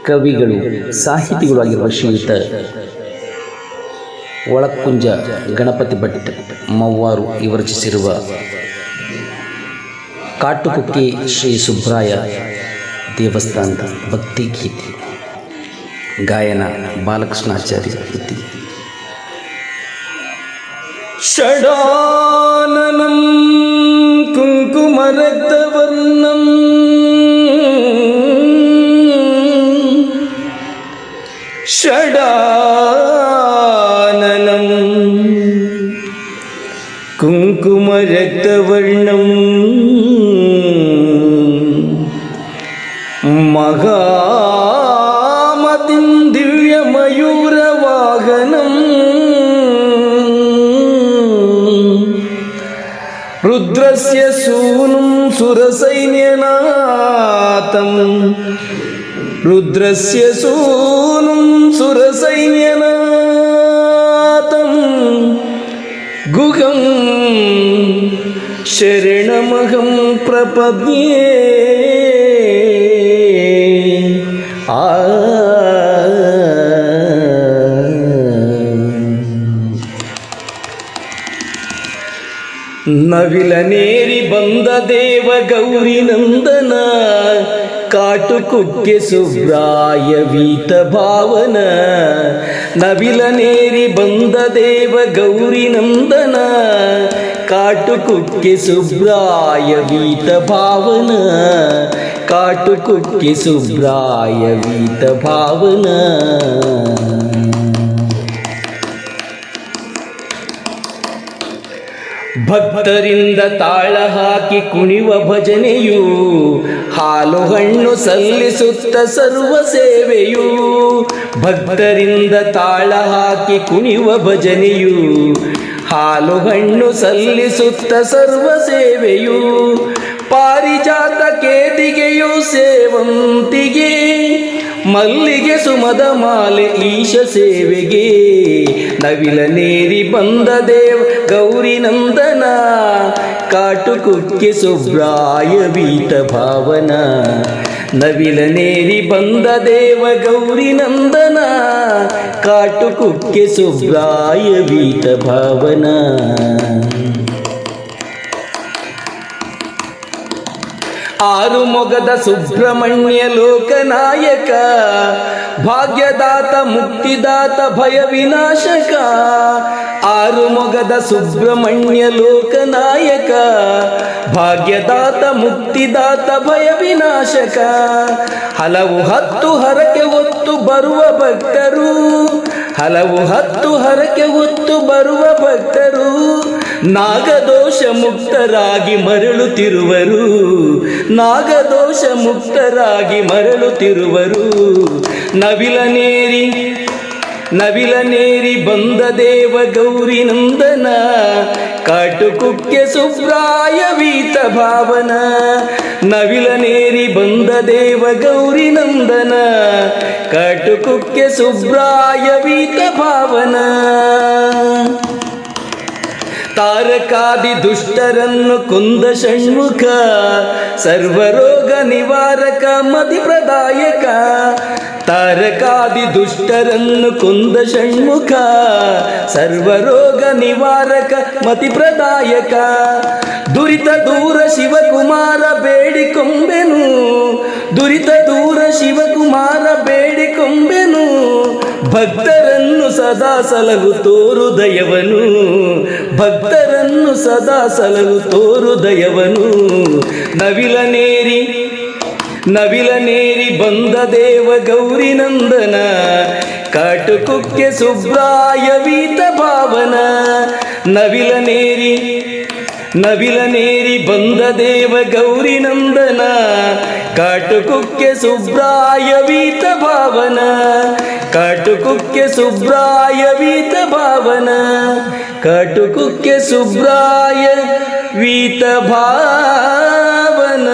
ಕವಿಗಳು ಸಾಹಿತಿಗಳು ಆಗಿರುವ ಶ್ರೀಯುತ ಒಳಕುಂಜ ಗಣಪತಿ ಭಟ್ ಮವ್ವಾರು ವಿರಚಿಸಿರುವ ಕಾಟುಕುಕ್ಕೆ ಶ್ರೀ ಸುಬ್ರಾಯ ದೇವಸ್ಥಾನದ ಭಕ್ತಿ ಗೀತೆ. ಗಾಯನ ಬಾಲಕೃಷ್ಣಾಚಾರ್ಯ. ಷಡಾನನಂ ಕುಂಕುಮರಕ್ತವರ್ಣಂ ಷಡಾನನಂ ಕುಂಕುಮರಕ್ತವರ್ಣಂ ಮಹಾಮತಿಂ ದಿವ್ಯಮಯೂರವಾಹನಂ ರುದ್ರಸ್ಯ ಸೂನುಂ ಸುರಸೈನ್ಯನಾಥಂ ರುದ್ರಸ್ಯ ಸೂನುಂ ಸುರಸೈನ್ಯನಾಥಂ ಗುಹಂ ಶರಣಮಹಂ ಪ್ರಪದ್ಯೆ. ನವಿಲನೇರಿ ಬಂದ ದೇವ ಗೌರಿ ನಂದನ ಕಾಟುಕುಕ್ಕೆ ಸುಬ್ರಾಯ ವೀತ ಭಾವನ. ನವಿಲನೇರಿ ಬಂದ ದೇವ ಗೌರಿ ನಂದನ ಕಾಟುಕುಕ್ಕೆ ಸುಬ್ರಾಯ ವೀತ ಭಾವನ. ಕಾಟುಕುಕ್ಕೆ ಸುಬ್ರಾಯ ವೀತ ಭಾವನ. ಭಕ್ತರಿಂದ ತಾಳ ಹಾಕಿ ಕುಣಿವ ಭಜನೆಯು ಹಾಲು ಹಣ್ಣು ಸಲ್ಲಿಸುತ್ತ ಸರ್ವ ಸೇವೆಯು. ಭಕ್ತರಿಂದ ತಾಳ ಹಾಕಿ ಕುಣಿವ ಭಜನೆಯು ಹಾಲು ಹಣ್ಣು ಸಲ್ಲಿಸುತ್ತ ಸರ್ವ ಸೇವೆಯು. ಪಾರಿಜಾತ ಕೇದಿಗೆಯು ಸೇವಂತಿಗೆ ಮಲ್ಲಿಗೆ ಸುಮದ ಮಾಲೆ ಈಶ ಸೇವೆಗೆ. ನವಿಲನೇರಿ ಬಂದ ದೇವ ಗೌರಿ ನಂದನ ಕಾಟುಕುಕ್ಕೆ ಸುಬ್ರಾಯ ವೀತ ಭಾವನ. ನವಿಲನೇರಿ ಬಂದ ದೇವ ಗೌರಿ ನಂದನ ಕಾಟುಕುಕ್ಕೆ ಸುಬ್ರಾಯ ವೀತ ಭಾವನ. ಆರು ಮೊಗದ ಸುಬ್ರಹ್ಮಣ್ಯ ಲೋಕನಾಯಕ ಭಾಗ್ಯದಾತ ಮುಕ್ತಿದಾತ ಭಯ ವಿನಾಶಕ. ಆರು ಮೊಗದ ಸುಬ್ರಹ್ಮಣ್ಯ ಲೋಕನಾಯಕ ಭಾಗ್ಯದಾತ ಮುಕ್ತಿದಾತ ಭಯ ವಿನಾಶಕ. ಹಲವು ಹತ್ತು ಹರಕೆ ಹೊತ್ತು ಬರುವ ಭಕ್ತರು ಹಲವು ಹತ್ತು ಹರಕೆ ಹೊತ್ತು ಬರುವ ಭಕ್ತರು ನಾಗದೋಷ ಮುಕ್ತರಾಗಿ ಮರಳುತ್ತಿರುವರು. ನಾಗದೋಷ ಮುಕ್ತರಾಗಿ ಮರಳುತ್ತಿರುವರು. ನವಿಲನೇರಿ ಬಂದ ದೇವ ಗೌರಿ ನಂದನ ಕಾಟುಕುಕ್ಕೆ ಸುಬ್ರಾಯ ವೀತ ಭಾವನ. ನವಿಲನೇರಿ ಬಂದ ದೇವ ಗೌರಿ ನಂದನ ಕಾಟುಕುಕ್ಕೆ ಸುಬ್ರಾಯ ವೀತ ಭಾವನ. ತಾರಕಾದಿ ದುಷ್ಟರನ್ನು ಕೊಂದ ಷಣ್ಮುಖ ಸರ್ವರೋಗ ನಿವಾರಕ ಮತಿ ಪ್ರದಾಯಕ. ತಾರಕಾದಿ ದುಷ್ಟರನ್ನು ಕೊಂದ ಷಣ್ಮುಖ ಸರ್ವರೋಗ ನಿವಾರಕ ಮತಿ ಪ್ರದಾಯಕ. ದುರಿತ ದೂರ ಶಿವಕುಮಾರ ಬೇಡಿಕೊಂಬೆನು ದುರಿತ ದೂರ ಶಿವಕುಮಾರ ಬೇಡಿಕೊಂಬೆನು. ಭಕ್ತರನ್ನು ಸದಾ ಸಲಹು ತೋರು ದಯವನು ಭಕ್ತರನ್ನು ಸದಾ ಸಲಹು ತೋರು ದಯವನು. ನವಿಲನೇರಿ ಬಂದ ದೇವ ಗೌರಿ ನಂದನ ಕಾಟುಕುಕ್ಕೆ ಸುಬ್ರಾಯ ವೀತ ಭಾವನ. ನವಿಲನೇರಿ ಬಂದ ದೇವ ಗೌರಿ ನಂದನ ಕಾಟುಕುಕ್ಕೆ ಸುಬ್ರಾಯ ವೀತ ಭಾವನ. ಕಾಟುಕುಕ್ಕೆ ಸುಬ್ರಾಯ ವೀತ ಭಾವನ. ಕಾಟುಕುಕ್ಕೆ ಸುಬ್ರಾಯ ವೀತ ಭಾವನ.